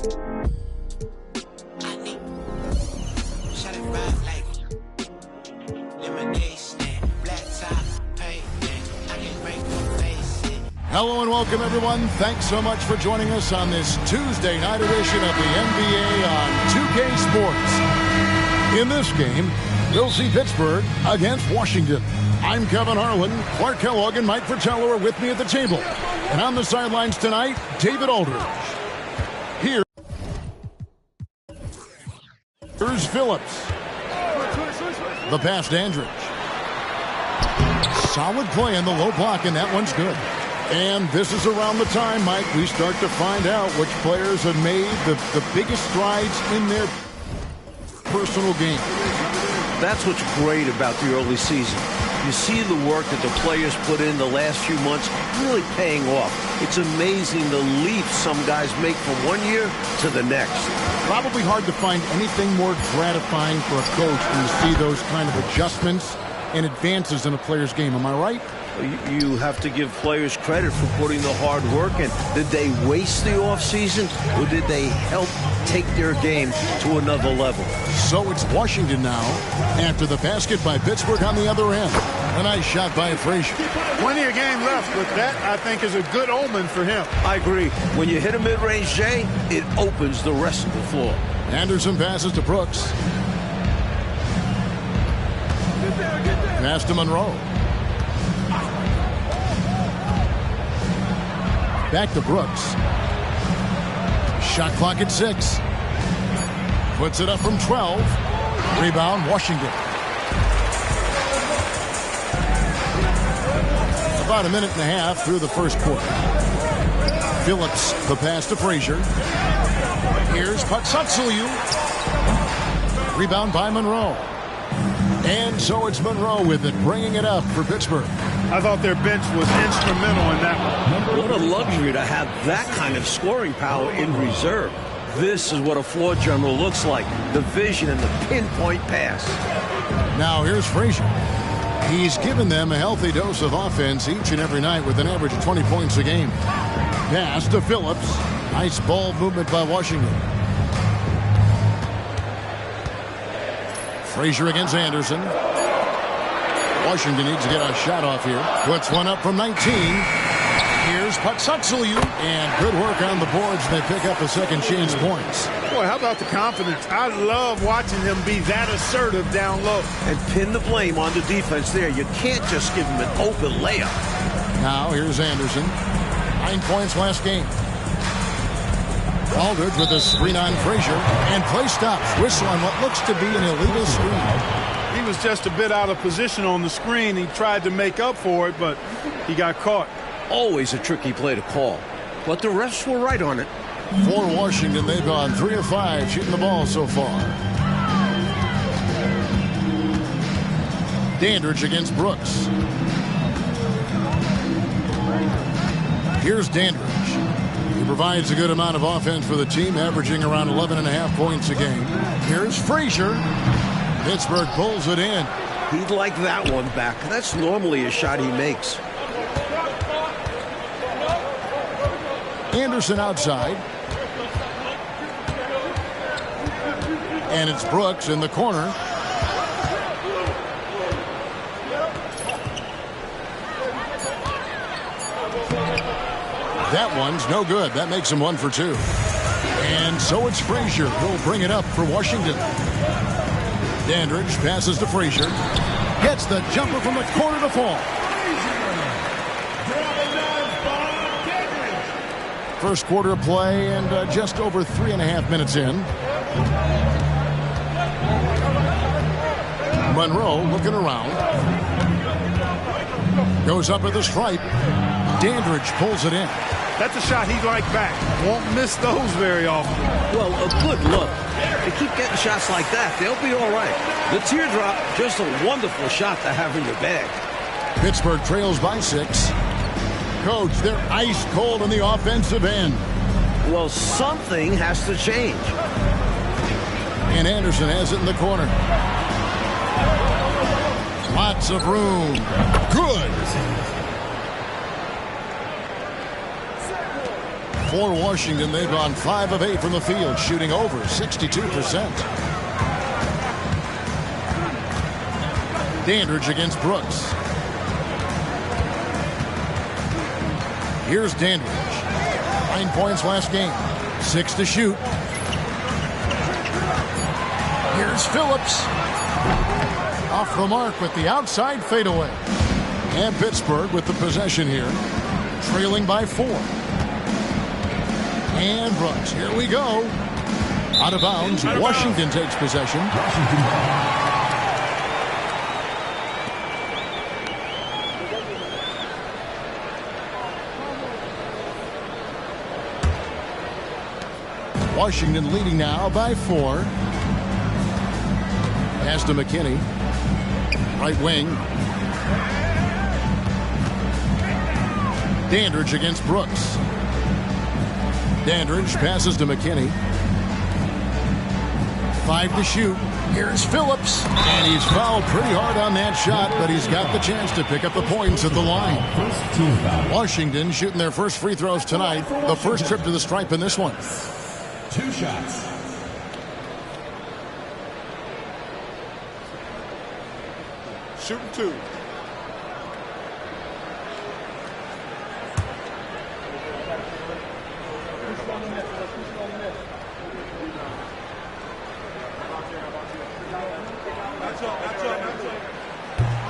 Hello and welcome, everyone. Thanks so much for joining us on this Tuesday night edition of the NBA on 2K Sports. In this game, we'll see Pittsburgh against Washington. I'm Kevin Harlan. Clark Kellogg and Mike Fratello are with me at the table. And on the sidelines tonight, David Aldridge. Here's Phillips. The pass to Andridge. Solid play in the low block, and that one's good. And this is around the time, Mike, we start to find out which players have made the biggest strides in their personal game. That's what's great about the early season. You see the work that the players put in the last few months really paying off. It's amazing the leap some guys make from one year to the next. Probably hard to find anything more gratifying for a coach when you see those kind of adjustments and advances in a player's game. Am I right? You have to give players credit for putting the hard work in. Did they waste the offseason, or did they help take their game to another level? So it's Washington now after the basket by Pittsburgh on the other end. A nice shot by Frazier. Plenty of game left, but that, I think, is a good omen for him. I agree. When you hit a mid-range J, it opens the rest of the floor. Anderson passes to Brooks. Pass to Monroe. Back to Brooks. Shot clock at 6. Puts it up from 12. Rebound, Washington. About a minute and a half through the first quarter. Phillips, the pass to Frazier. Here's Patsatsuliu. Rebound by Monroe. And so it's Monroe with it, bringing it up for Pittsburgh. I thought their bench was instrumental in that one. What a luxury to have that kind of scoring power in reserve. This is what a floor general looks like. The vision and the pinpoint pass. Now here's Frazier. He's given them a healthy dose of offense each and every night with an average of 20 points a game. Pass to Phillips. Nice ball movement by Washington. Frazier against Anderson. Washington needs to get a shot off here. Puts one up from 19. Here's Patsatsuliu. And good work on the boards. They pick up a second chance points. Boy, how about the confidence? I love watching him be that assertive down low. And pin the blame on the defense there. You can't just give him an open layup. Now here's Anderson. 9 points last game. Aldridge with a screen on Frazier. And play stops. Whistle on what looks to be an illegal screen. He was just a bit out of position on the screen. He tried to make up for it, but he got caught. Always a tricky play to call. But the refs were right on it. For Washington, they've gone 3 of 5 shooting the ball so far. Dandridge against Brooks. Here's Dandridge. He provides a good amount of offense for the team, averaging around 11.5 points a game. Here's Frazier. Pittsburgh pulls it in. He'd like that one back. That's normally a shot he makes. Anderson outside. And it's Brooks in the corner. That one's no good. That makes him 1 for 2. And so it's Frazier who'll bring it up for Washington. Dandridge passes to Frazier. Gets the jumper from the corner to fall. First quarter play and just over 3.5 minutes in. Monroe looking around. Goes up at the stripe. Dandridge pulls it in. That's a shot he'd like back. Won't miss those very often. Well, a good look. They keep getting shots like that, they'll be all right. The teardrop, just a wonderful shot to have in your bag. Pittsburgh trails by 6. Coach, they're ice cold on the offensive end. Well, something has to change. And Anderson has it in the corner. Lots of room. Good. For Washington, they've gone 5 of 8 from the field, shooting over 62%. Dandridge against Brooks. Here's Dandridge. 9 points last game. 6 to shoot. Here's Phillips. Off the mark with the outside fadeaway. And Pittsburgh with the possession here. Trailing by 4. And Brooks. Here we go. Out of bounds. Washington takes possession. Washington leading now by 4. Pass to McKinney. Right wing. Dandridge against Brooks. Dandridge passes to McKinney. 5 to shoot. Here's Phillips. And he's fouled pretty hard on that shot, but he's got the chance to pick up the points at the line. Washington shooting their first free throws tonight. The first trip to the stripe in this one. 2 shots. Shooting 2.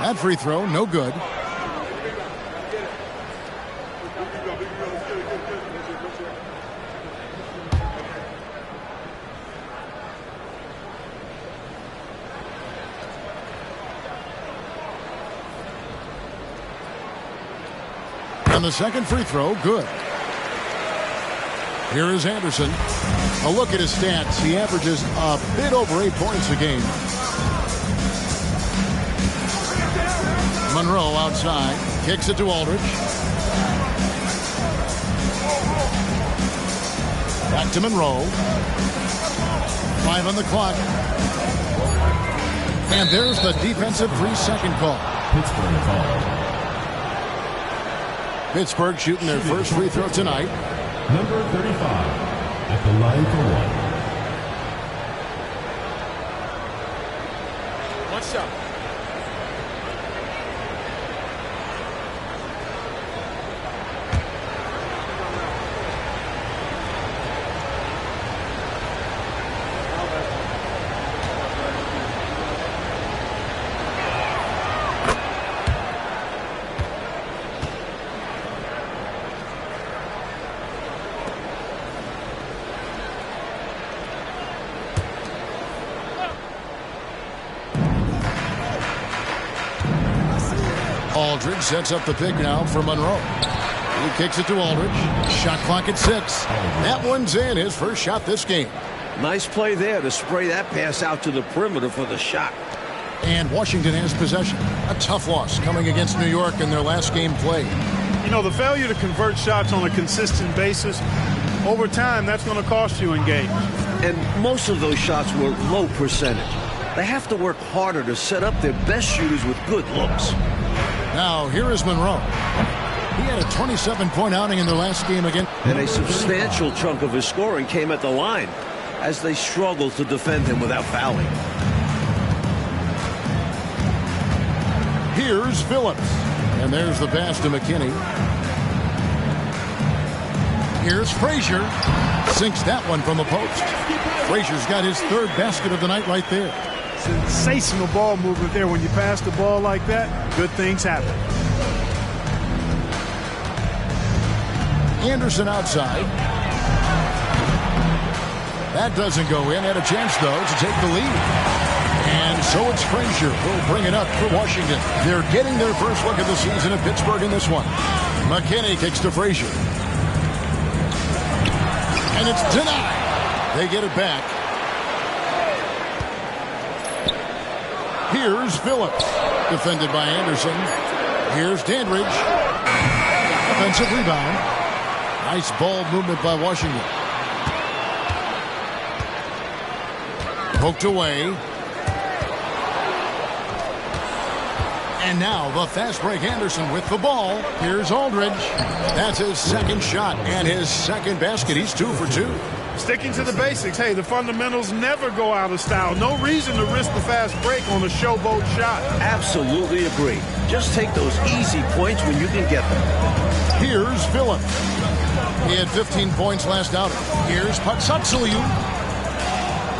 That free throw, no good. And the second free throw, good. Here is Anderson. A look at his stats. He averages a bit over 8 points a game. Monroe outside. Kicks it to Aldridge. Back to Monroe. 5 on the clock. And there's the defensive 3-second call. Pittsburgh call. Pittsburgh shooting their first free throw tonight. Number 35 at the line for 1. 1 shot. Aldridge sets up the pick now for Monroe. He kicks it to Aldridge. Shot clock at 6. That one's in. His first shot this game. Nice play there to spray that pass out to the perimeter for the shot. And Washington has possession. A tough loss coming against New York in their last game played. You know, the failure to convert shots on a consistent basis, over time, that's going to cost you in games. And most of those shots were low percentage. They have to work harder to set up their best shooters with good looks. Now, here is Monroe. He had a 27-point outing in their last game again. And a substantial chunk of his scoring came at the line as they struggled to defend him without fouling. Here's Phillips. And there's the pass to McKinney. Here's Frazier. Sinks that one from the post. Frazier's got his 3rd basket of the night right there. Sensational ball movement there. When you pass the ball like that, good things happen. Anderson outside. That doesn't go in. Had a chance, though, to take the lead. And so it's Frazier who'll bring it up for Washington. They're getting their first look at the season at Pittsburgh in this one. McKinney kicks to Frazier. And it's denied. They get it back. Here's Phillips. Defended by Anderson. Here's Dandridge. Offensive rebound. Nice ball movement by Washington. Poked away. And now the fast break Anderson with the ball. Here's Aldridge. That's his second shot and his second basket. He's 2 for 2. Sticking to the basics. Hey, the fundamentals never go out of style. No reason to risk the fast break on a showboat shot. Absolutely agree. Just take those easy points when you can get them. Here's Phillips. He had 15 points last outing. Here's Patsatsiliou.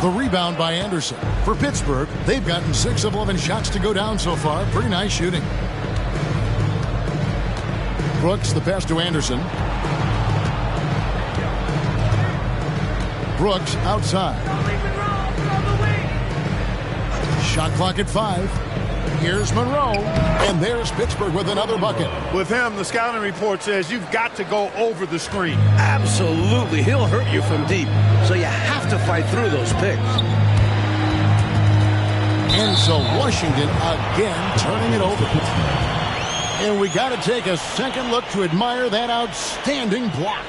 The rebound by Anderson. For Pittsburgh, they've gotten 6 of 11 shots to go down so far. Pretty nice shooting. Brooks, the pass to Anderson. Brooks outside. Shot clock at 5. Here's Monroe. And there's Pittsburgh with another bucket. With him, the scouting report says you've got to go over the screen. Absolutely. He'll hurt you from deep. So you have to fight through those picks. And so Washington again turning it over. And we got to take a second look to admire that outstanding block.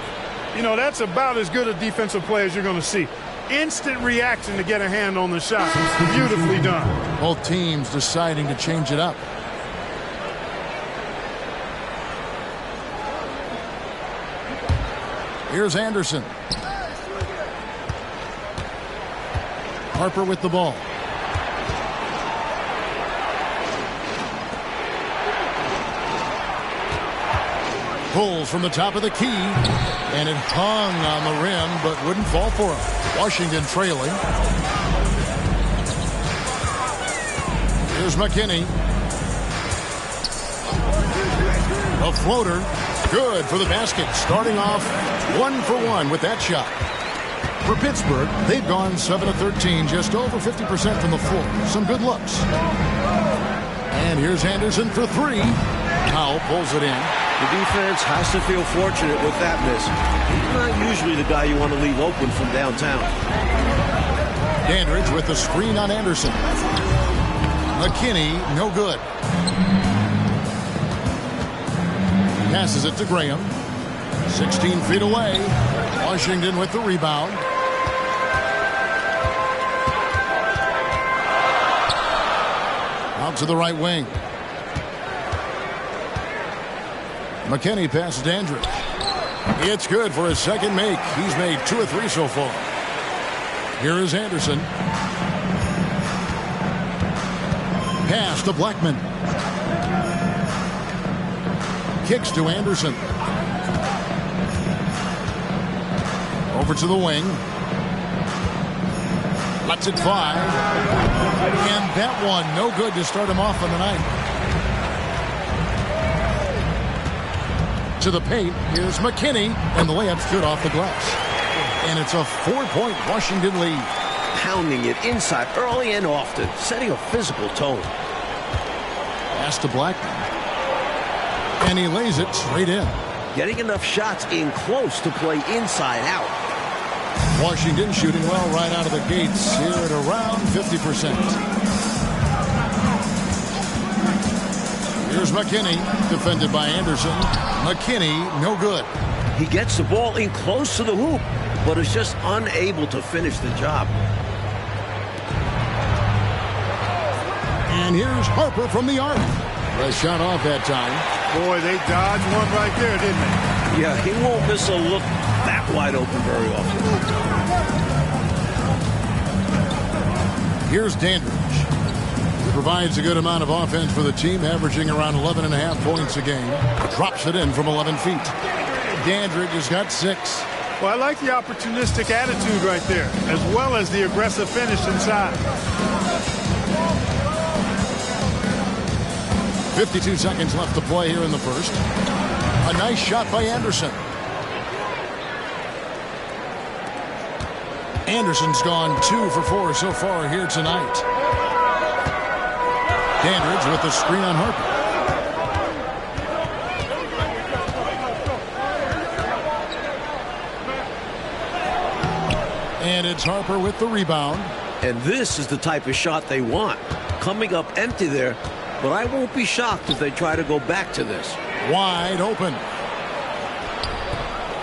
You know, that's about as good a defensive play as you're going to see. Instant reaction to get a hand on the shot. Beautifully done. Both teams deciding to change it up. Here's Anderson. Harper with the ball. Pulls from the top of the key, and it hung on the rim but wouldn't fall for him. Washington trailing. Here's McKinney. A floater. Good for the basket. Starting off 1 for 1 with that shot. For Pittsburgh, they've gone 7 of 13, just over 50% from the floor. Some good looks. And here's Anderson for 3. Powell pulls it in. The defense has to feel fortunate with that miss. He's not usually the guy you want to leave open from downtown. Dandridge with the screen on Anderson. McKinney, no good. Passes it to Graham. 16 feet away. Washington with the rebound. Out to the right wing. McKinney passes Dandridge. It's good for his second make. He's made 2 or 3 so far. Here is Anderson. Pass to Blackman. Kicks to Anderson. Over to the wing. Lets it fly. And that one no good to start him off on the night. To the paint. Here's McKinney, and the layup's good off the glass. And it's a 4-point Washington lead. Pounding it inside early and often, setting a physical tone. Pass to Blackman. And he lays it straight in. Getting enough shots in close to play inside out. Washington shooting well right out of the gates here at around 50%. Here's McKinney, defended by Anderson. McKinney, no good. He gets the ball in close to the hoop, but is just unable to finish the job. And here's Harper from the arc. A shot off that time. Boy, they dodged one right there, didn't they? Yeah, he won't miss a look that wide open very often. Here's Dandridge. He provides a good amount of offense for the team, averaging around 11.5 points a game. Drops it in from 11 feet. Dandridge has got 6. Well, I like the opportunistic attitude right there, as well as the aggressive finish inside. 52 seconds left to play here in the first. A nice shot by Anderson. Anderson's gone 2 for 4 so far here tonight. Dandridge with the screen on Harper. And it's Harper with the rebound. And this is the type of shot they want. Coming up empty there, but I won't be shocked if they try to go back to this. Wide open.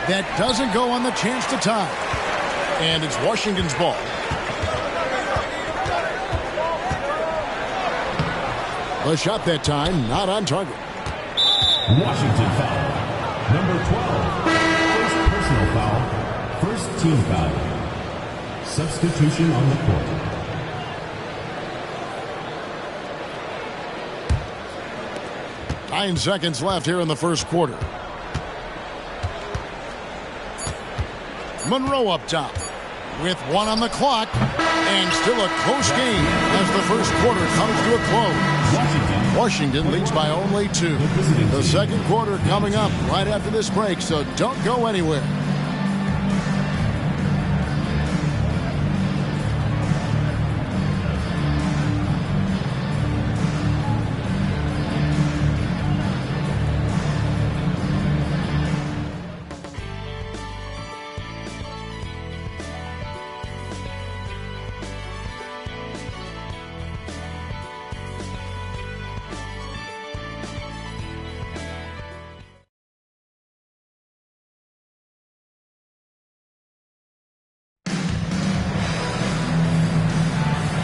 That doesn't go on the chance to tie. And it's Washington's ball. The shot that time not on target. Washington foul. Number 12. First personal foul. First team foul. Substitution on the court. Nine seconds left here in the first quarter. Monroe up top with 1 on the clock, and still a close game as the first quarter comes to a close. Washington leads by only 2. The second quarter coming up right after this break, so don't go anywhere.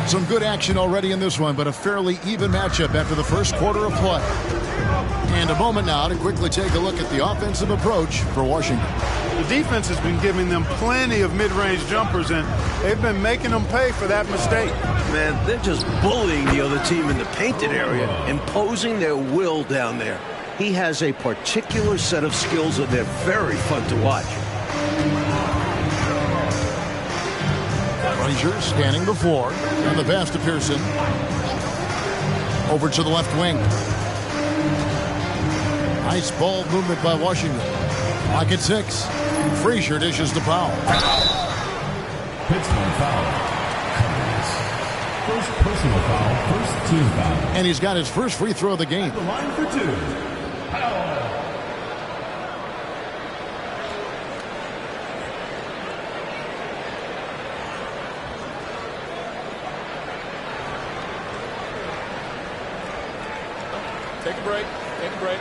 Some good action already in this one, but a fairly even matchup after the first quarter of play. And a moment now to quickly take a look at the offensive approach for Washington. The defense has been giving them plenty of mid-range jumpers, and they've been making them pay for that mistake. Man, they're just bullying the other team in the painted area, imposing their will down there. He has a particular set of skills, and they're very fun to watch. Frazier standing before, and the pass to Pearson. Over to the left wing. Nice ball movement by Washington. Clock at 6. Frazier dishes to Powell. Pittsburgh foul. First personal foul, first team foul. And he's got his first free throw of the game. The line for 2. Take a break. Take a break.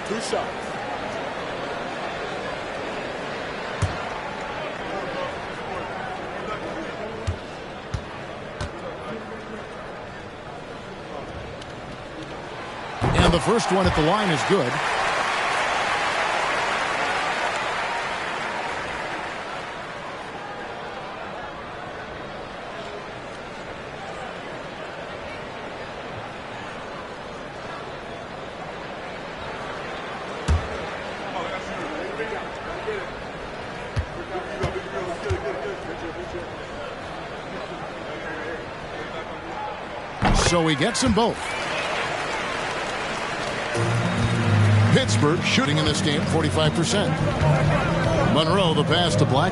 2 shots. And the first one at the line is good. So he gets them both. Pittsburgh shooting in this game 45%. Monroe the pass to Black.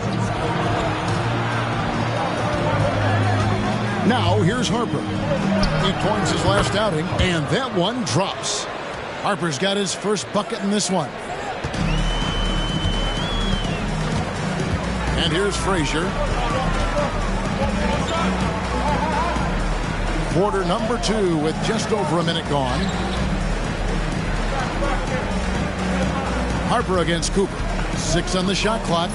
Now here's Harper. 8 points his last outing, and that one drops. Harper's got his first bucket in this one. And here's Frazier. Quarter number 2 with just over a minute gone. Harper against Cooper. 6 on the shot clock.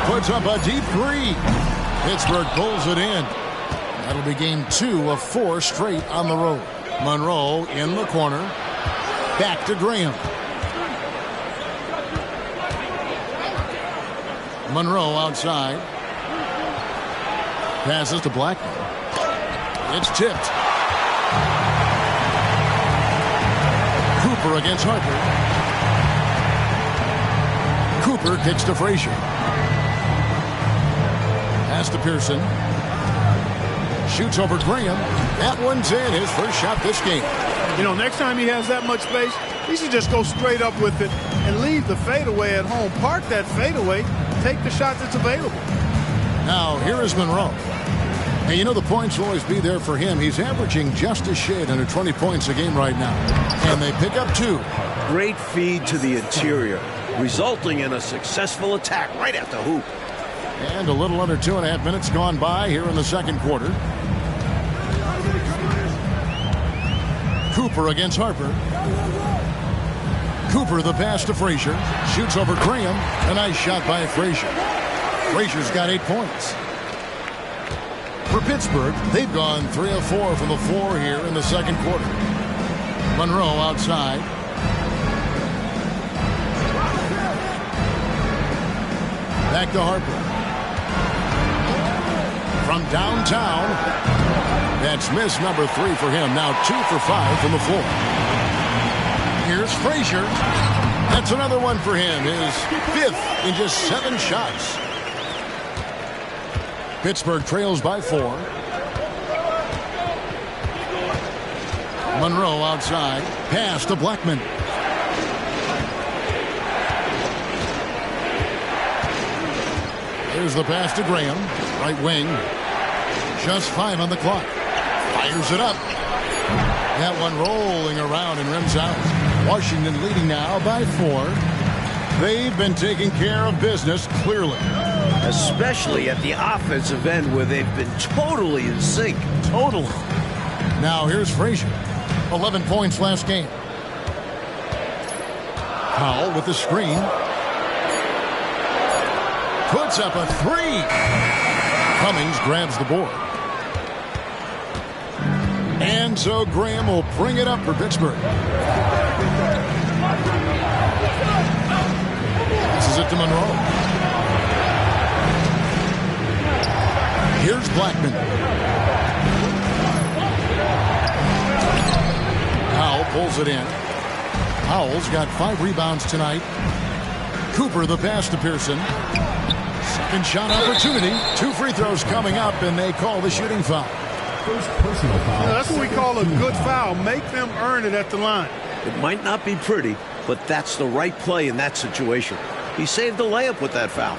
Puts up a deep 3. Pittsburgh pulls it in. That'll be game 2 of 4 straight on the road. Monroe in the corner. Back to Graham. Monroe outside. Passes to Blackman. It's tipped. Cooper against Harper. Cooper kicks to Frazier. Pass to Pearson. Shoots over Graham. That one's in. His first shot this game. You know, next time he has that much space, he should just go straight up with it and leave the fadeaway at home. Park that fadeaway. Take the shot that's available. Now, here is Monroe. And you know the points will always be there for him. He's averaging just a shade under 20 points a game right now. And they pick up 2. Great feed to the interior, resulting in a successful attack right at the hoop. And a little under 2.5 minutes gone by here in the second quarter. Cooper against Harper. Cooper the pass to Frazier. Shoots over Graham. A nice shot by Frazier. Frazier's got 8 points. For Pittsburgh, they've gone 3 of 4 from the floor here in the second quarter. Monroe outside. Back to Harper. From downtown, that's miss number 3 for him. Now 2 for 5 from the floor. Here's Frazier. That's another one for him. His 5th in just 7 shots. Pittsburgh trails by 4. Monroe outside. Pass to Blackman. Here's the pass to Graham. Right wing. Just 5 on the clock. Fires it up. That one rolling around and rims out. Washington leading now by 4. They've been taking care of business clearly. Especially at the offensive end where they've been totally in sync. Totally. Now here's Frazier. 11 points last game. Powell with the screen. Puts up a 3. Cummings grabs the board. And so Graham will bring it up for Pittsburgh. This is it to Monroe. Here's Blackman. Powell pulls it in. Powell's got 5 rebounds tonight. Cooper the pass to Pearson. Second shot opportunity. 2 free throws coming up, and they call the shooting foul. First personal foul. That's what we call a good foul. Make them earn it at the line. It might not be pretty, but that's the right play in that situation. He saved the layup with that foul.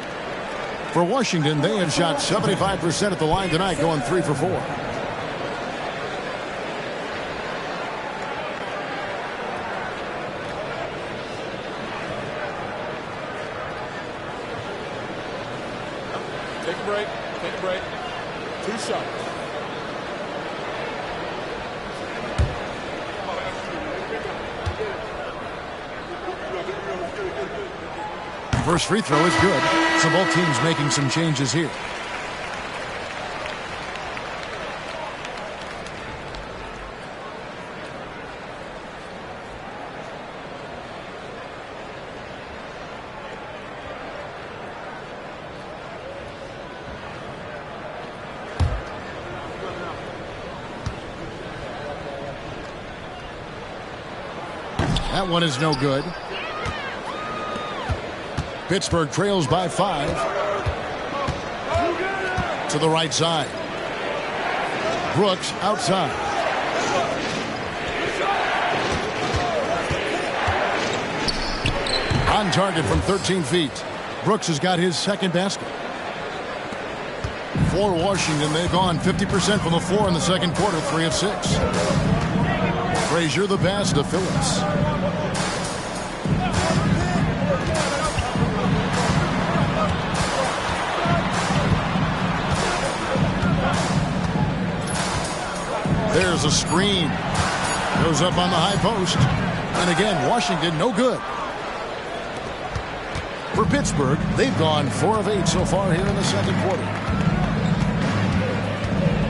For Washington, they have shot 75% at the line tonight, going 3 for 4. Take a break. Take a break. 2 shots. First free throw is good. So both teams making some changes here. That one is no good. Pittsburgh trails by 5. To the right side. Brooks outside. On target from 13 feet. Brooks has got his second basket. For Washington, they've gone 50% from the floor in the second quarter, 3 of 6. Frazier the pass to Phillips. There's a screen. Goes up on the high post. And again, Washington no good. For Pittsburgh, they've gone 4 of 8 so far here in the second quarter.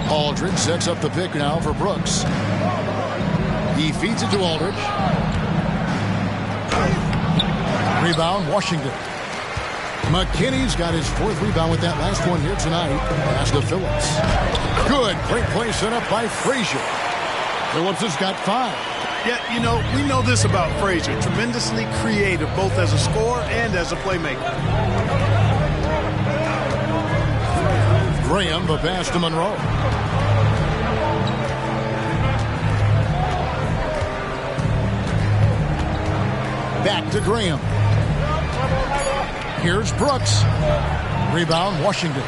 Aldridge sets up the pick now for Brooks. He feeds it to Aldridge. Rebound, Washington. McKinney's got his 4th rebound with that last one here tonight. Pass to Phillips. Good. Great play set up by Frazier. Phillips has got 5. Yeah, you know, we know this about Frazier. Tremendously creative, both as a scorer and as a playmaker. Graham, the pass to Monroe. Back to Graham. Here's Brooks. Rebound, Washington.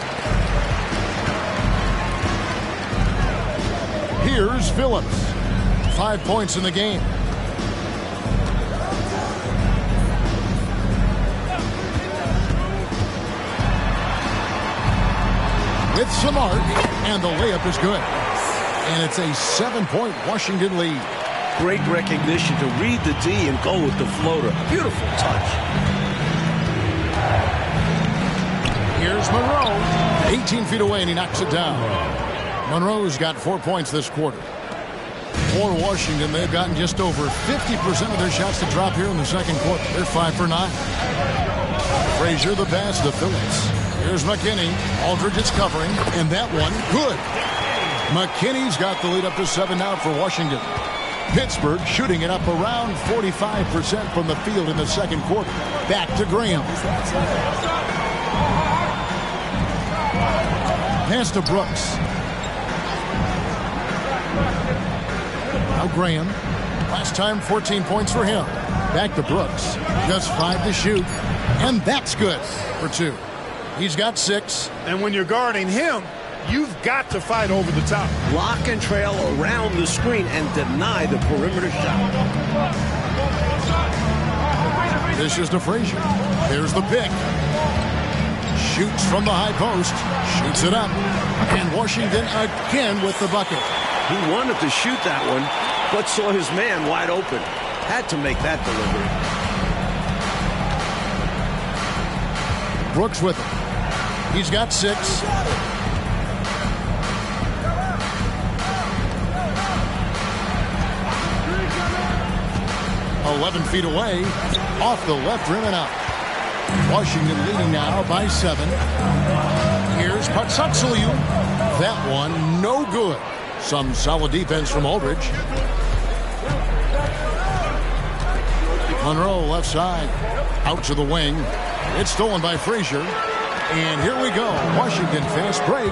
Here's Phillips. 5 points in the game. With some arc, and the layup is good. And it's a 7-point Washington lead. Great recognition to read the D and go with the floater. Beautiful touch. Here's Monroe. 18 feet away, and he knocks it down. Monroe's got 4 points this quarter. For Washington, they've gotten just over 50% of their shots to drop here in the second quarter. They're 5 for 9. Frazier the pass to Phillips. Here's McKinney. Aldridge is covering, and that one, good. McKinney's got the lead up to 7 now for Washington. Pittsburgh shooting it up around 45% from the field in the second quarter. Back to Graham. Pass to Brooks. Now Graham. Last time 14 points for him. Back to Brooks. Just 5 to shoot. And that's good for 2. He's got 6. And when you're guarding him, you've got to fight over the top. Lock and trail around the screen and deny the perimeter shot. This is to Frazier. There's the pick. Shoots from the high post. Shoots it up. And Washington again with the bucket. He wanted to shoot that one, but saw his man wide open. Had to make that delivery. Brooks with it. He's got 6. 11 feet away, off the left rim and out. Washington leading now by 7. Here's Patsatsaliu. That one no good. Some solid defense from Aldridge. Monroe left side, out to the wing. It's stolen by Frazier. And here we go. Washington fast break.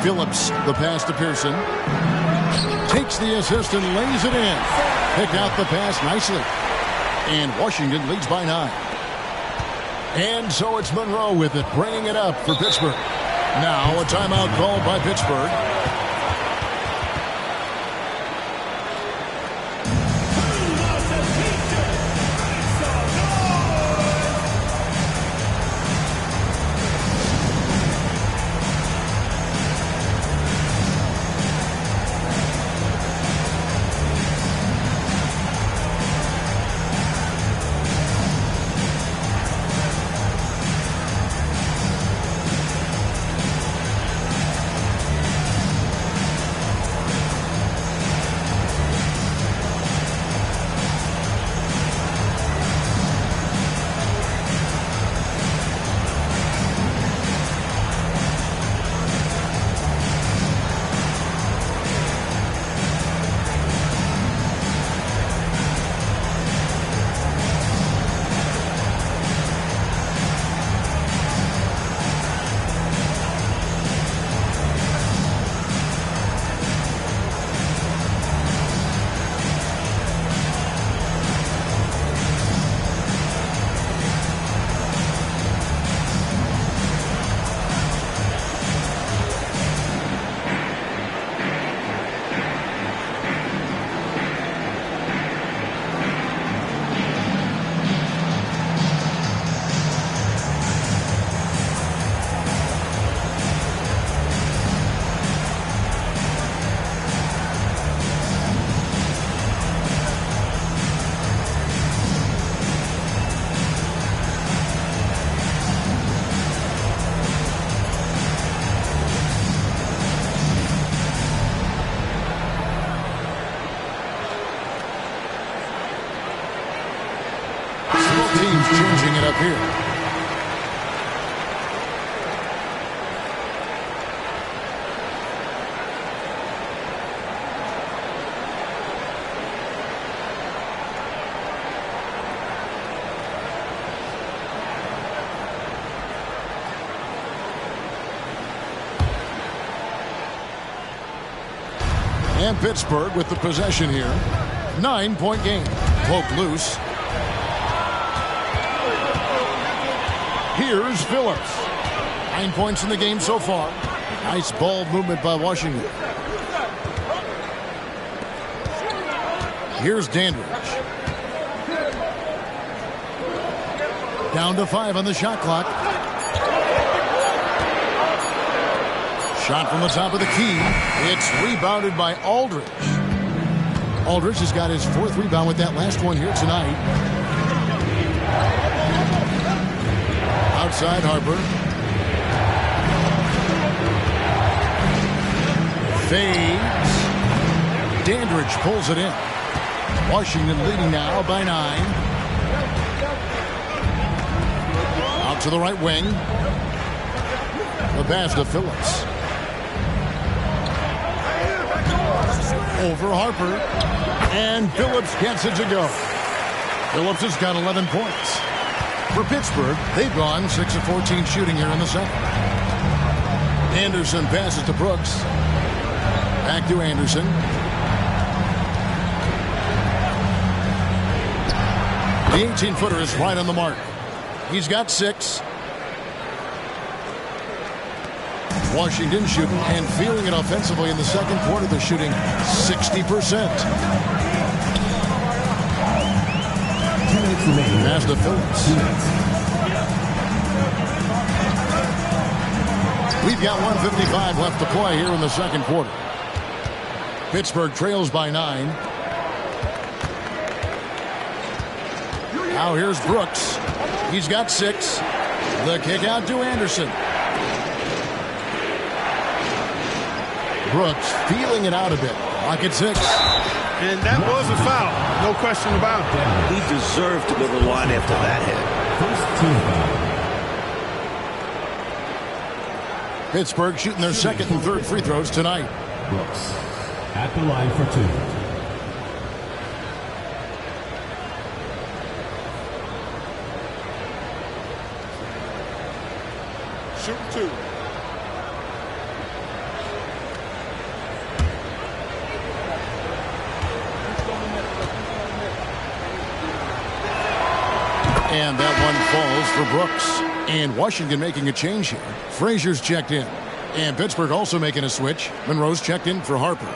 Phillips the pass to Pearson. Takes the assist and lays it in. Picked out the pass nicely. And Washington leads by 9. And so it's Monroe with it, bringing it up for Pittsburgh. Now a timeout called by Pittsburgh. Teams changing it up here. And Pittsburgh with the possession here. 9-point game. Poke loose. Here's Phillips. 9 points in the game so far. Nice ball movement by Washington. Here's Dandridge. Down to 5 on the shot clock. Shot from the top of the key. It's rebounded by Aldridge. Aldridge has got his 4th rebound with that last one here tonight. Outside Harper. Fades. Dandridge pulls it in. Washington leading now by 9. Out to the right wing. The pass to Phillips. Over Harper. And Phillips gets it to go. Phillips has got 11 points. For Pittsburgh, they've gone 6 of 14 shooting here in the second. Anderson passes to Brooks. Back to Anderson. The 18-footer is right on the mark. He's got 6. Washington shooting and feeling it offensively in the second quarter. They're shooting 60%. Pass to Phillips. We've got 1:55 left to play here in the second quarter. Pittsburgh trails by 9. Now here's Brooks. He's got 6. The kick out to Anderson. Brooks feeling it out a bit. Lock at 6. And that was a foul. No question about it. He deserved to go to the line after that hit. First team foul. Pittsburgh shooting their second and third free throws tonight. Brooks at the line for 2. Shoot 2. And that one falls for Brooks. And Washington making a change here. Frazier's checked in. And Pittsburgh also making a switch. Monroe's checked in for Harper.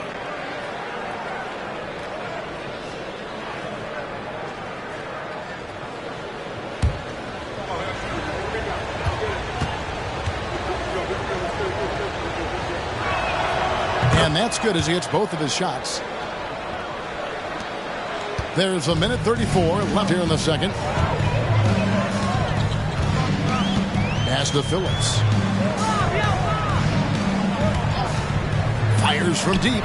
And that's good as he hits both of his shots. There's a minute 34 left here in the second. Pass to Phillips. Fires from deep.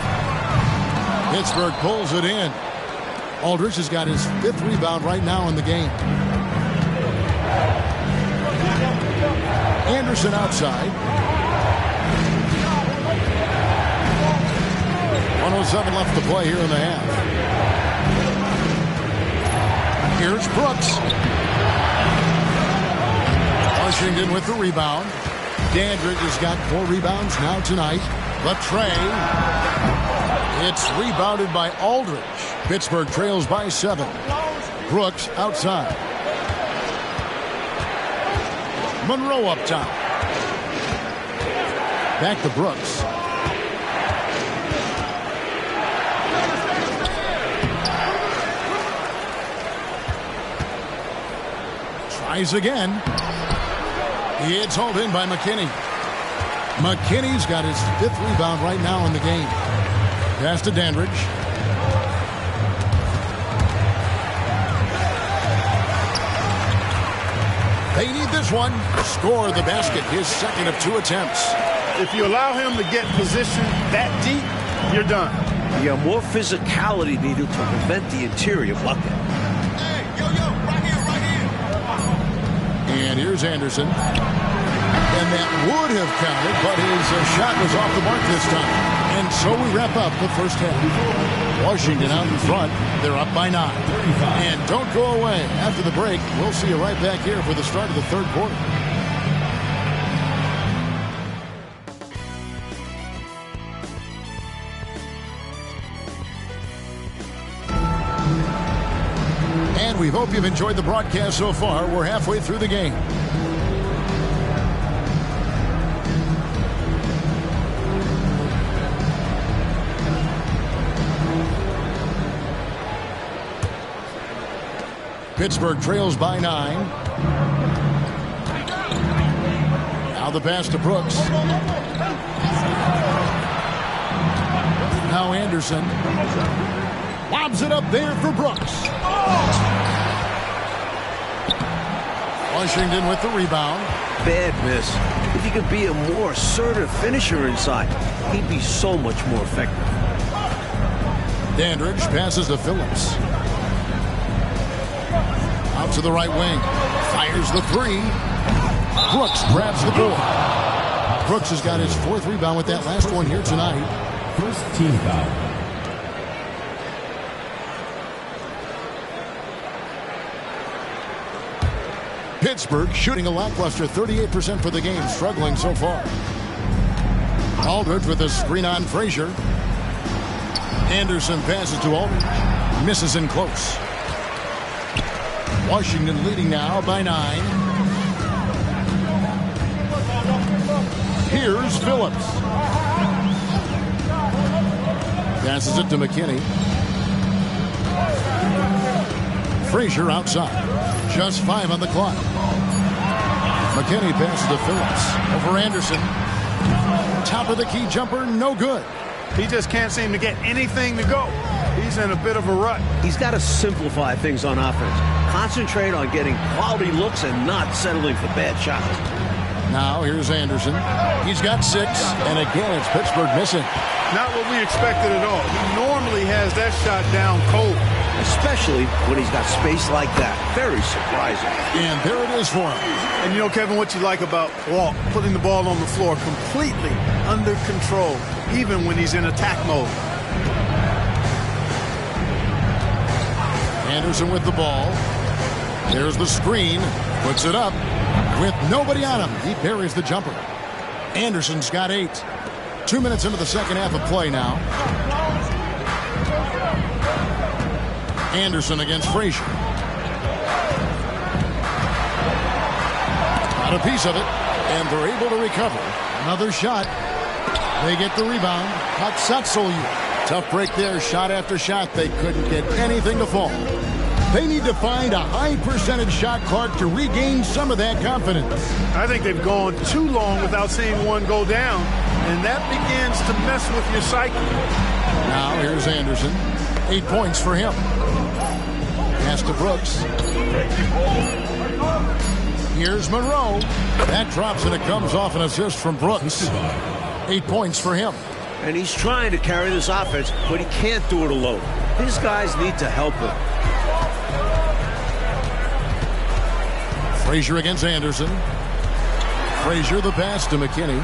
Pittsburgh pulls it in. Aldridge has got his 5th rebound right now in the game. Anderson outside. 1:07 left to play here in the half. Here's Brooks. Washington with the rebound. Dandridge has got 4 rebounds now tonight. But Trey. It's rebounded by Aldridge. Pittsburgh trails by 7. Brooks outside. Monroe up top. Back to Brooks. Tries again. It's hauled in by McKinney. McKinney's got his 5th rebound right now in the game. Pass to Dandridge. They need this one. Score the basket. His second of 2 attempts. If you allow him to get position that deep, you're done. Yeah, more physicality needed to prevent the interior bucket. Hey, yo, right here. And here's Anderson. And that would have counted, but his shot was off the mark this time. And so we wrap up the first half. Washington out in front. They're up by 9. And don't go away. After the break, we'll see you right back here for the start of the third quarter. And we hope you've enjoyed the broadcast so far. We're halfway through the game. Pittsburgh trails by 9. Now the pass to Brooks. Now Anderson. Lobs it up there for Brooks. Washington with the rebound. Bad miss. If he could be a more assertive finisher inside, he'd be so much more effective. Dandridge passes to Phillips. Out to the right wing. Fires the three. Brooks grabs the board. Brooks has got his 4th rebound with that last one here tonight. First team foul. Pittsburgh shooting a lackluster 38% for the game, struggling so far. Aldridge with a screen on Frazier. Anderson passes to Aldridge. Misses in close. Washington leading now by 9. Here's Phillips. Passes it to McKinney. Frazier outside. Just 5 on the clock. McKinney passes to Phillips. Over Anderson. Top of the key jumper, no good. He just can't seem to get anything to go. He's in a bit of a rut. He's got to simplify things on offense. Concentrate on getting quality looks and not settling for bad shots. Now here's Anderson. He's got 6, and again it's Pittsburgh missing. Not what we expected at all. He normally has that shot down cold. Especially when he's got space like that. Very surprising. And there it is for him. And you know, Kevin, what you like about Walt, putting the ball on the floor completely under control, even when he's in attack mode. Anderson with the ball. There's the screen. Puts it up with nobody on him. He buries the jumper. Anderson's got 8. 2 minutes into the second half of play now. Anderson against Frazier. Got a piece of it, and they're able to recover. Another shot. They get the rebound. Hatsatsolyu. Tough break there. Shot after shot. They couldn't get anything to fall. They need to find a high percentage shot, Clark, to regain some of that confidence. I think they've gone too long without seeing one go down, and that begins to mess with your psyche. Now here's Anderson. 8 points for him. Pass to Brooks. Here's Monroe. That drops and it comes off an assist from Brooks. 8 points for him. And he's trying to carry this offense, but he can't do it alone. His guys need to help him. Frazier against Anderson. Frazier the pass to McKinney.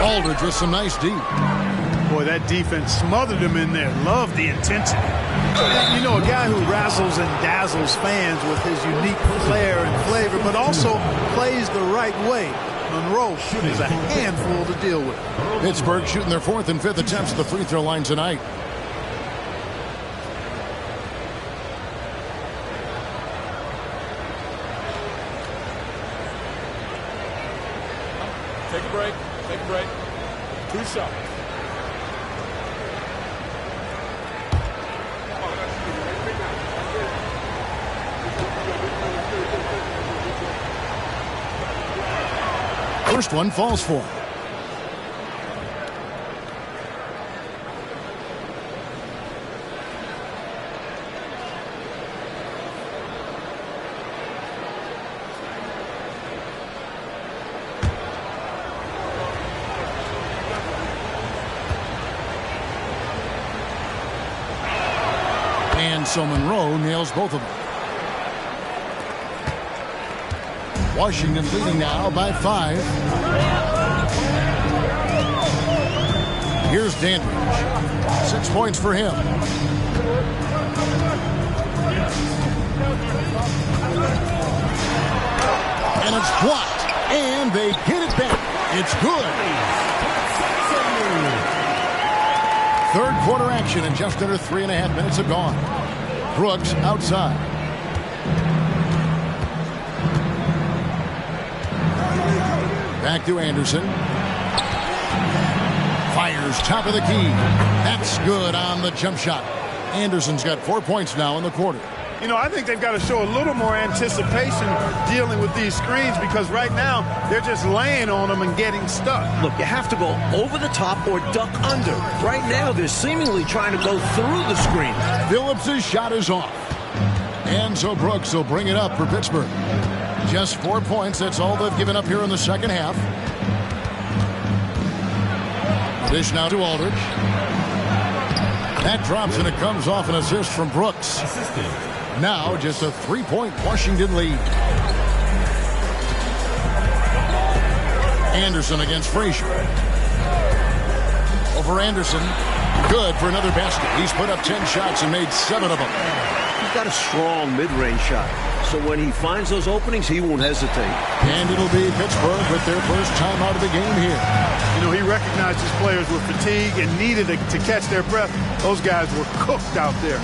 Aldridge with some nice D. Boy, that defense smothered him in there. Love the intensity. You know, a guy who razzles and dazzles fans with his unique flair and flavor, but also plays the right way. Monroe is a handful to deal with. Pittsburgh shooting their 4th and 5th attempts at the free throw line tonight. Take a break. Take a break. 2 shots. First one falls for him. And so Monroe nails both of them. Washington leading now by 5. Here's Dandridge. 6 points for him. And it's blocked. And they get it back. It's good. Third quarter action, and just under 3.5 minutes have gone. Brooks outside. Back to Anderson. Fires top of the key. That's good on the jump shot. Anderson's got 4 points now in the quarter. You know, I think they've got to show a little more anticipation dealing with these screens, because right now they're just laying on them and getting stuck. Look, you have to go over the top or duck under. Right now they're seemingly trying to go through the screen. Phillips' shot is off. And so Brooks will bring it up for Pittsburgh. Just 4 points. That's all they've given up here in the second half. Dish now to Aldridge. That drops and it comes off an assist from Brooks. Now just a 3-point Washington lead. Anderson against Frazier. Over Anderson. Good for another basket. He's put up 10 shots and made 7 of them. He's got a strong mid-range shot. So when he finds those openings, he won't hesitate. And it'll be Pittsburgh with their first time out of the game here. You know, he recognized his players were fatigued and needed to catch their breath. Those guys were cooked out there.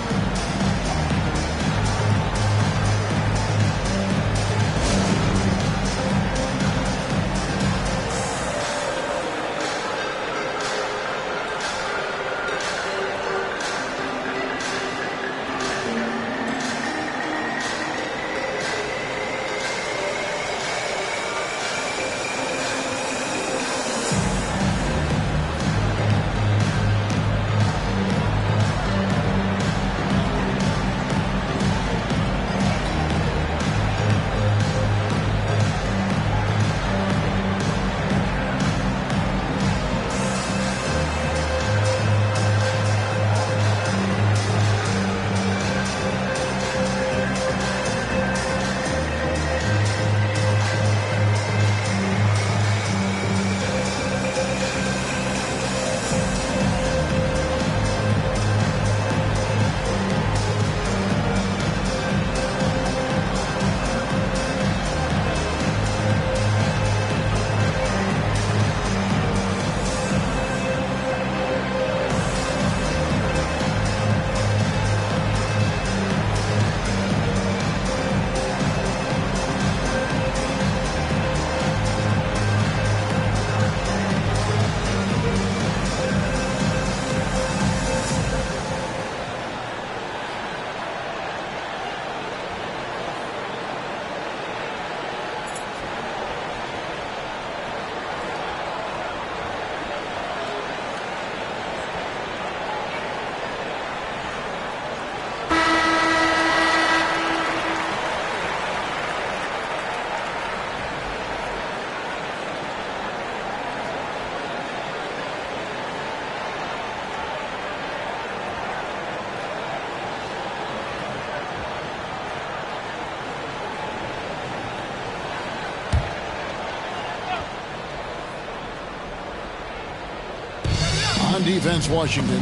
On defense, Washington.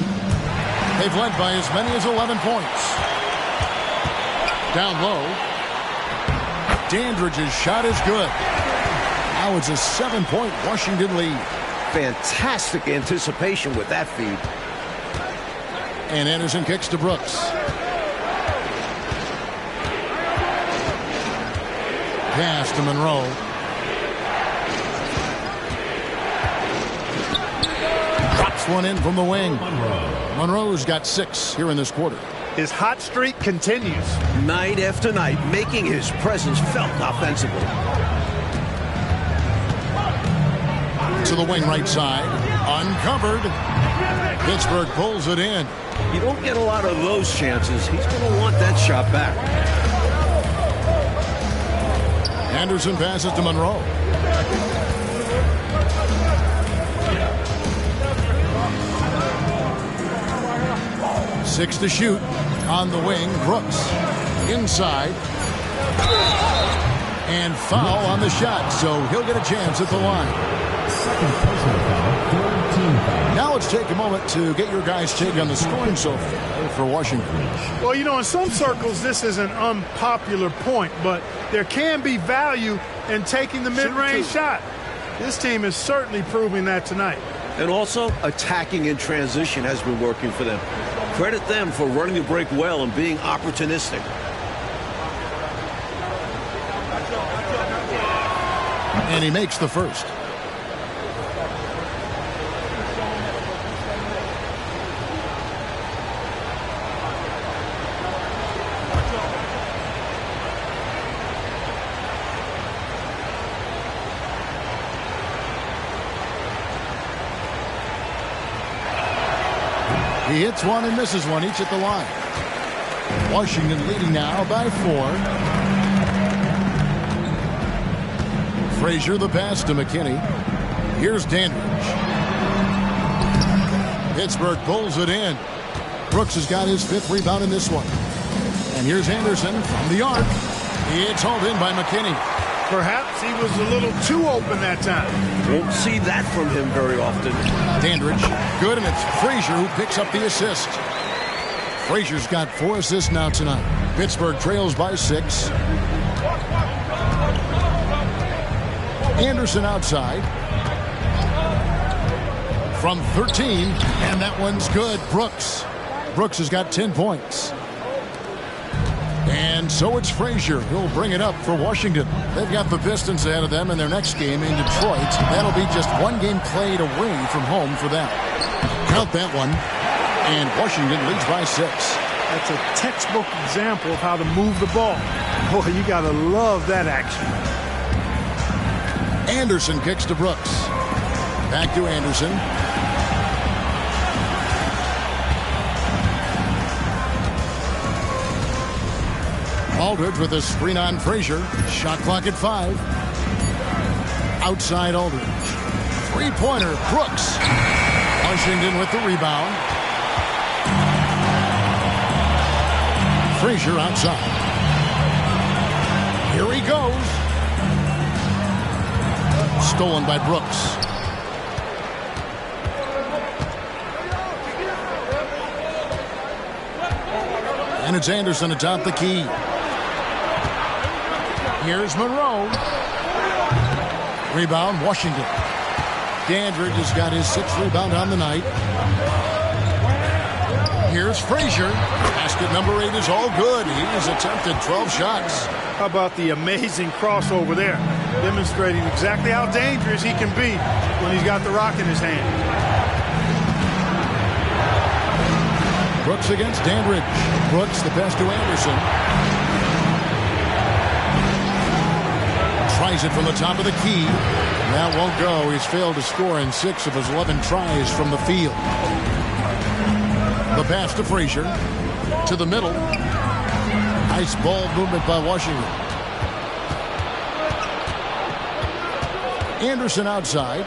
They've led by as many as 11 points. Down low. Dandridge's shot is good. Now it's a 7-point Washington lead. Fantastic anticipation with that feed. And Anderson kicks to Brooks. Pass to Monroe. Drops one in from the wing. Monroe's got 6 here in this quarter. His hot streak continues. Night after night, making his presence felt offensively. To the wing right side. Uncovered. Pittsburgh pulls it in. You don't get a lot of those chances. He's going to want that shot back. Anderson passes to Monroe. Six to shoot. On the wing, Brooks. Inside. And foul on the shot, so he'll get a chance at the line. Second personal foul, third team foul. Now let's take a moment to get your guys' take on the scoring so far for Washington. Well, you know, in some circles, this is an unpopular point, but there can be value in taking the mid-range shot. This team is certainly proving that tonight. And also, attacking in transition has been working for them. Credit them for running the break well and being opportunistic. And he makes the first. He hits one and misses one, each at the line. Washington leading now by 4. Frazier the pass to McKinney. Here's Dandridge. Pittsburgh pulls it in. Brooks has got his 5th rebound in this one. And here's Anderson from the arc. It's hauled in by McKinney. Perhaps he was a little too open that time. Won't see that from him very often. Dandridge, good, and it's Frazier who picks up the assist. Frazier's got 4 assists now tonight. Pittsburgh trails by 6. Anderson outside. From 13, and that one's good. Brooks has got 10 points. And so it's Frazier who'll bring it up for Washington. They've got the Pistons ahead of them in their next game in Detroit. That'll be just 1 game played away from home for them. Count that one. And Washington leads by 6. That's a textbook example of how to move the ball. Boy, you got to love that action. Anderson kicks to Brooks. Back to Anderson. Aldridge with a screen on Frazier. Shot clock at 5. Outside Aldridge. 3-pointer, Brooks. Washington with the rebound. Frazier outside. Here he goes. Stolen by Brooks. And it's Anderson atop the key. Here's Monroe. Rebound, Washington. Dandridge has got his 6th rebound on the night. Here's Frazier. Basket number 8 is all good. He has attempted 12 shots. How about the amazing crossover there? Demonstrating exactly how dangerous he can be when he's got the rock in his hand. Brooks against Dandridge. Brooks the pass to Anderson. Tries it from the top of the key. That won't go. He's failed to score in 6 of his 11 tries from the field. The pass to Frazier. To the middle. Nice ball movement by Washington. Anderson outside.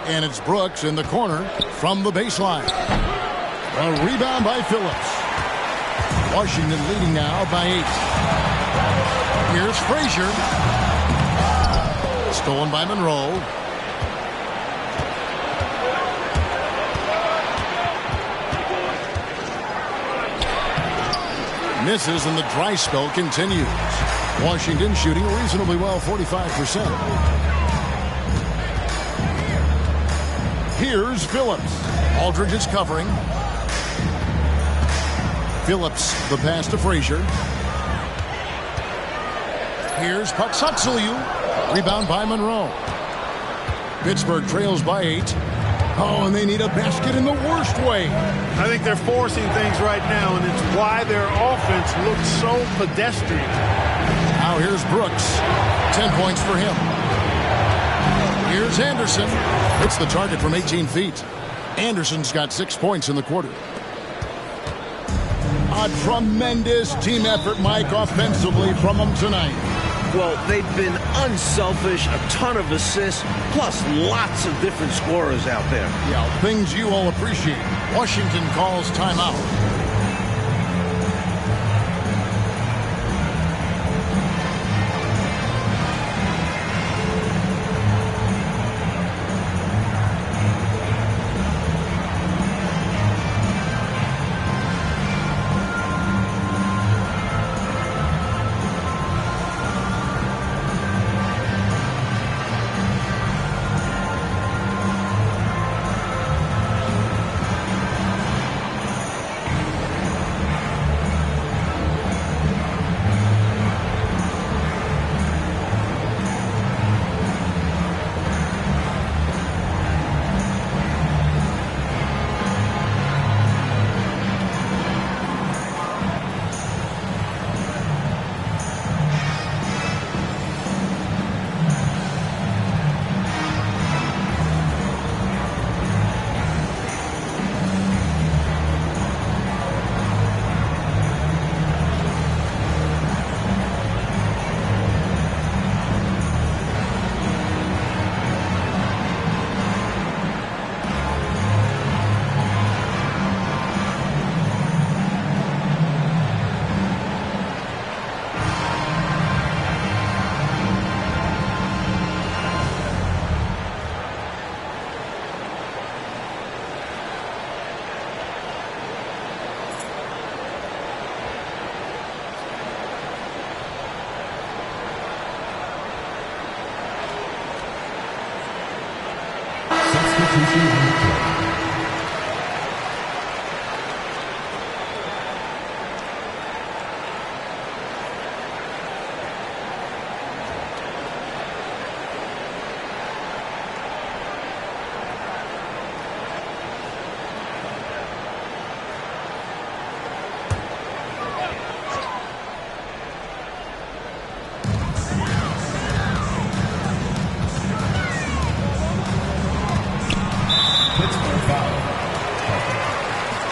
And it's Brooks in the corner from the baseline. A rebound by Phillips. Washington leading now by 8. Here's Frazier. Stolen by Monroe. Misses and the dry spell continues. Washington shooting reasonably well, 45%. Here's Phillips. Aldridge is covering. Phillips, the pass to Frazier. Here's Paxatsaliu. Rebound by Monroe. Pittsburgh trails by 8. Oh, and they need a basket in the worst way. I think they're forcing things right now, and it's why their offense looks so pedestrian. Now here's Brooks. 10 points for him. Here's Anderson. Hits the target from 18 feet. Anderson's got 6 points in the quarter. A tremendous team effort, Mike, offensively from them tonight. Well, they've been unselfish, a ton of assists, plus lots of different scorers out there. Yeah, things you all appreciate. Washington calls timeout.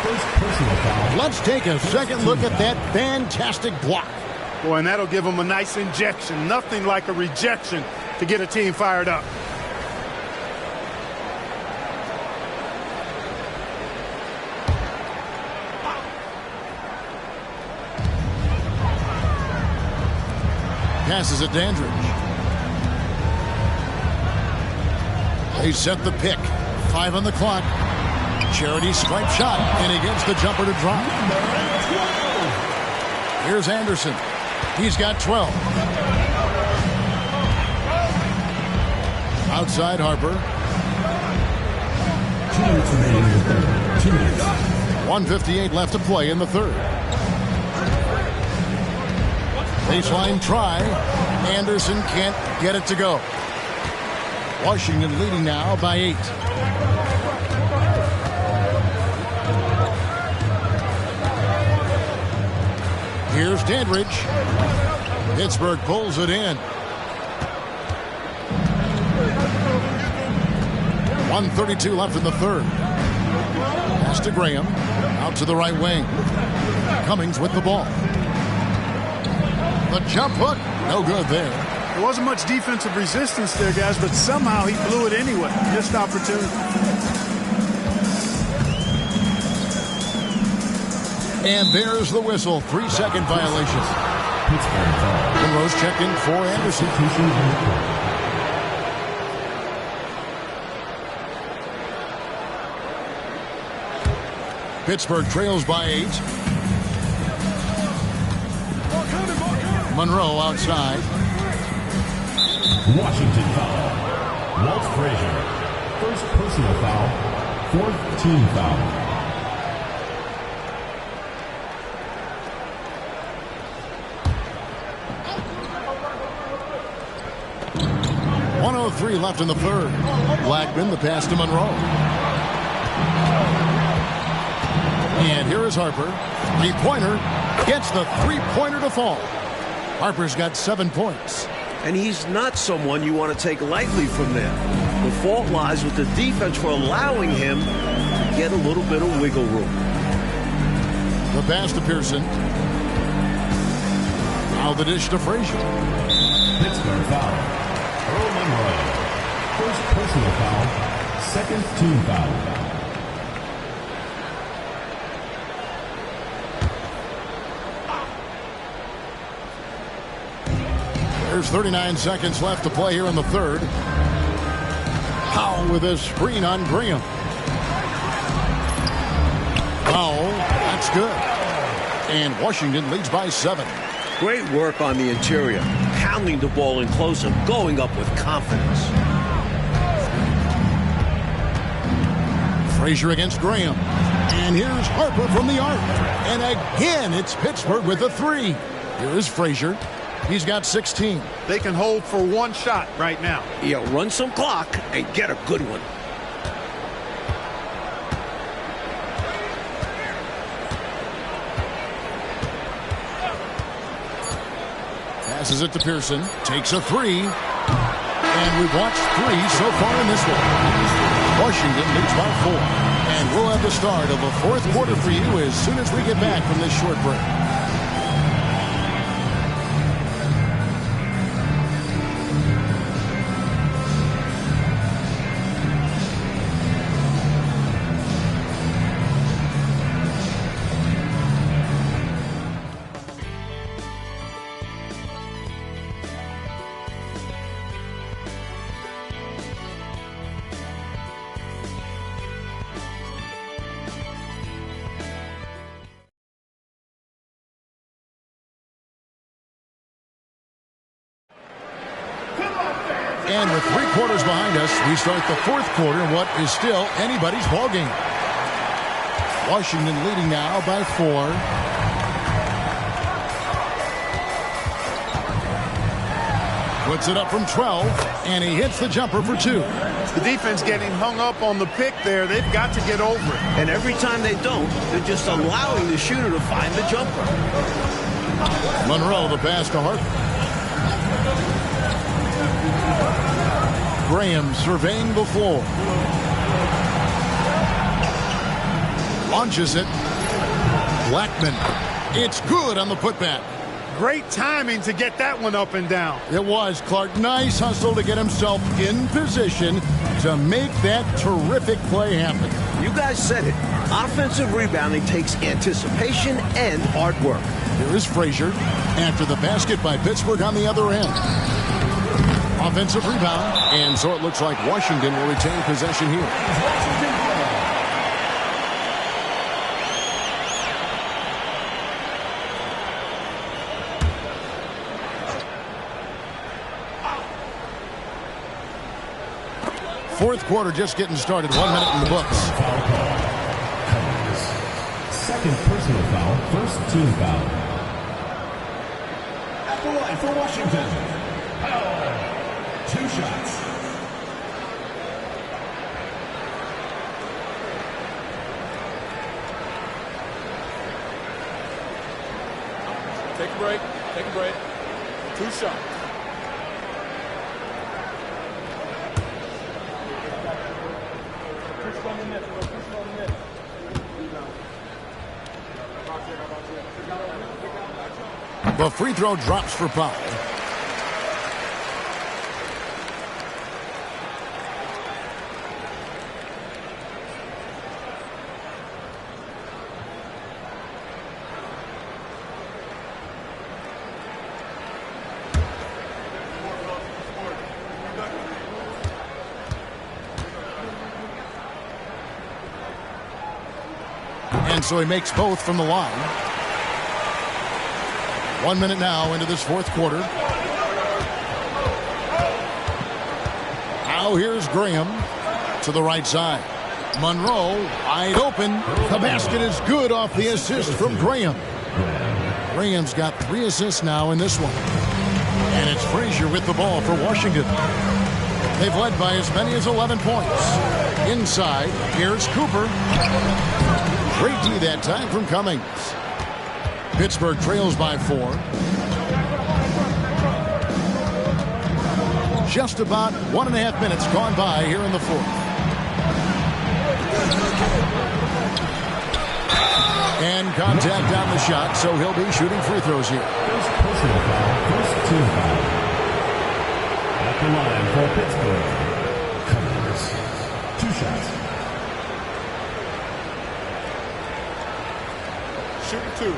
Substitution on the court. Let's take a second look at that fantastic block. Boy, and that'll give them a nice injection. Nothing like a rejection to get a team fired up. Passes it Dandridge. They set the pick. 5 on the clock. Charity stripe shot, and he gets the jumper to drop. Here's Anderson. He's got 12. Outside Harper. 2 minutes remaining in the third. 2 minutes. 1:58 left to play in the third. Baseline try. Anderson can't get it to go. Washington leading now by 8. Here's Dandridge. Pittsburgh pulls it in. 1:32 left in the third. Pass to Graham. Out to the right wing. Cummings with the ball. The jump hook. No good there. There wasn't much defensive resistance there, guys, but somehow he blew it anyway. Missed opportunity. And there's the whistle. 3-second violation. Pittsburgh foul. Monroe's checked in for Anderson. Substitution on the court. Pittsburgh trails by 8. Monroe outside. Washington foul. Walt Frazier. First personal foul. 4th team foul. .103 left in the third. Blackman, the pass to Monroe. And here is Harper. Three-pointer. Gets the three-pointer to fall. Harper's got 7 points. And he's not someone you want to take lightly from there. The fault lies with the defense for allowing him to get a little bit of wiggle room. The pass to Pearson. Now the dish to Frazier. Pittsburgh foul. Earl Monroe. First personal foul. 2nd team foul. There's 39 seconds left to play here in the third. Powell with a screen on Graham. Powell, that's good. And Washington leads by 7. Great work on the interior, pounding the ball in close and going up with confidence. Frazier against Graham. And here's Harper from the arc. And again, it's Pittsburgh with a 3. Here is Frazier. He's got 16. They can hold for one shot right now. Yeah, run some clock and get a good one. Passes it to Pearson. Takes a 3. And we've watched 3 so far in this one. Washington leads by 4. And we'll have the start of the fourth quarter for you as soon as we get back from this short break. And with 3 quarters behind us, we start the 4th quarter in what is still anybody's ballgame. Washington leading now by 4. Puts it up from 12, and he hits the jumper for 2. The defense getting hung up on the pick there. They've got to get over it. And every time they don't, they're just allowing the shooter to find the jumper. Monroe, the pass to Harper. Graham surveying the floor. Launches it. Blackman. It's good on the putback. Great timing to get that one up and down. It was, Clark. Nice hustle to get himself in position to make that terrific play happen. You guys said it. Offensive rebounding takes anticipation and hard work. Here is Frazier after the basket by Pittsburgh on the other end. Offensive rebound, and so it looks like Washington will retain possession here. Fourth quarter just getting started. 1 minute in the books. Second personal foul, first team foul. At the line for Washington. Foul. 2 shots. Take a break. Take a break. 2 shots. The free throw drops for Powell. And so he makes both from the line. 1 minute now into this fourth quarter. Now here's Graham to the right side. Monroe wide open. The basket is good off the assist from Graham. Graham's got 3 assists now in this one. And it's Frazier with the ball for Washington. They've led by as many as 11 points. Inside, here's Cooper. Great D that time from Cummings. Pittsburgh trails by 4. Just about 1.5 minutes gone by here in the fourth. And contact on the shot, so he'll be shooting free throws here. First personal foul, first team foul. At the line for Pittsburgh. Cummings. 2 shots. Shooting 2.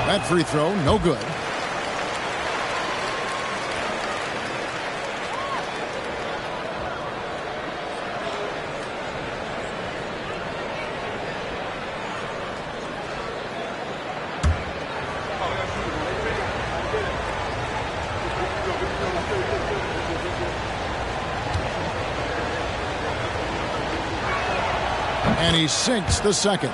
That free throw, no good. And he sinks the second.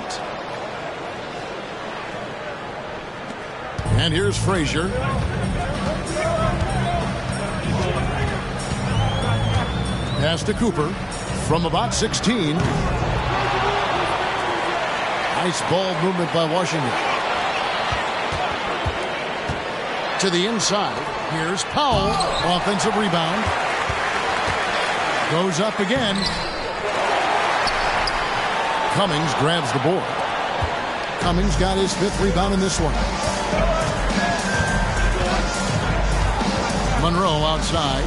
And here's Frazier. Pass to Cooper from about 16. Nice ball movement by Washington. To the inside. Here's Powell. Offensive rebound. Goes up again. Cummings grabs the board. Cummings got his 5th rebound in this one. Monroe outside.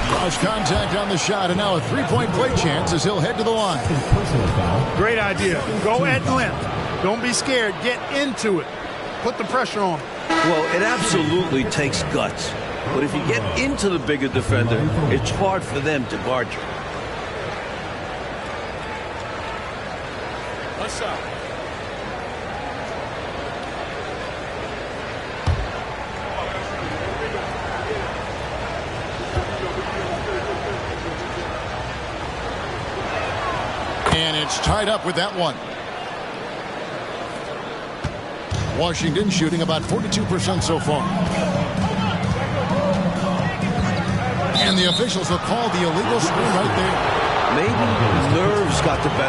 Cross contact on the shot, and now a 3-point play chance as he'll head to the line. Great idea. Go at length. Don't be scared. Get into it. Put the pressure on him. Well, it absolutely takes guts. But if you get into the bigger defender, it's hard for them to guard you. One shot. And it's tied up with that one. Washington shooting about 42% so far. And the officials will call the illegal screen right there. Maybe nerves got the better.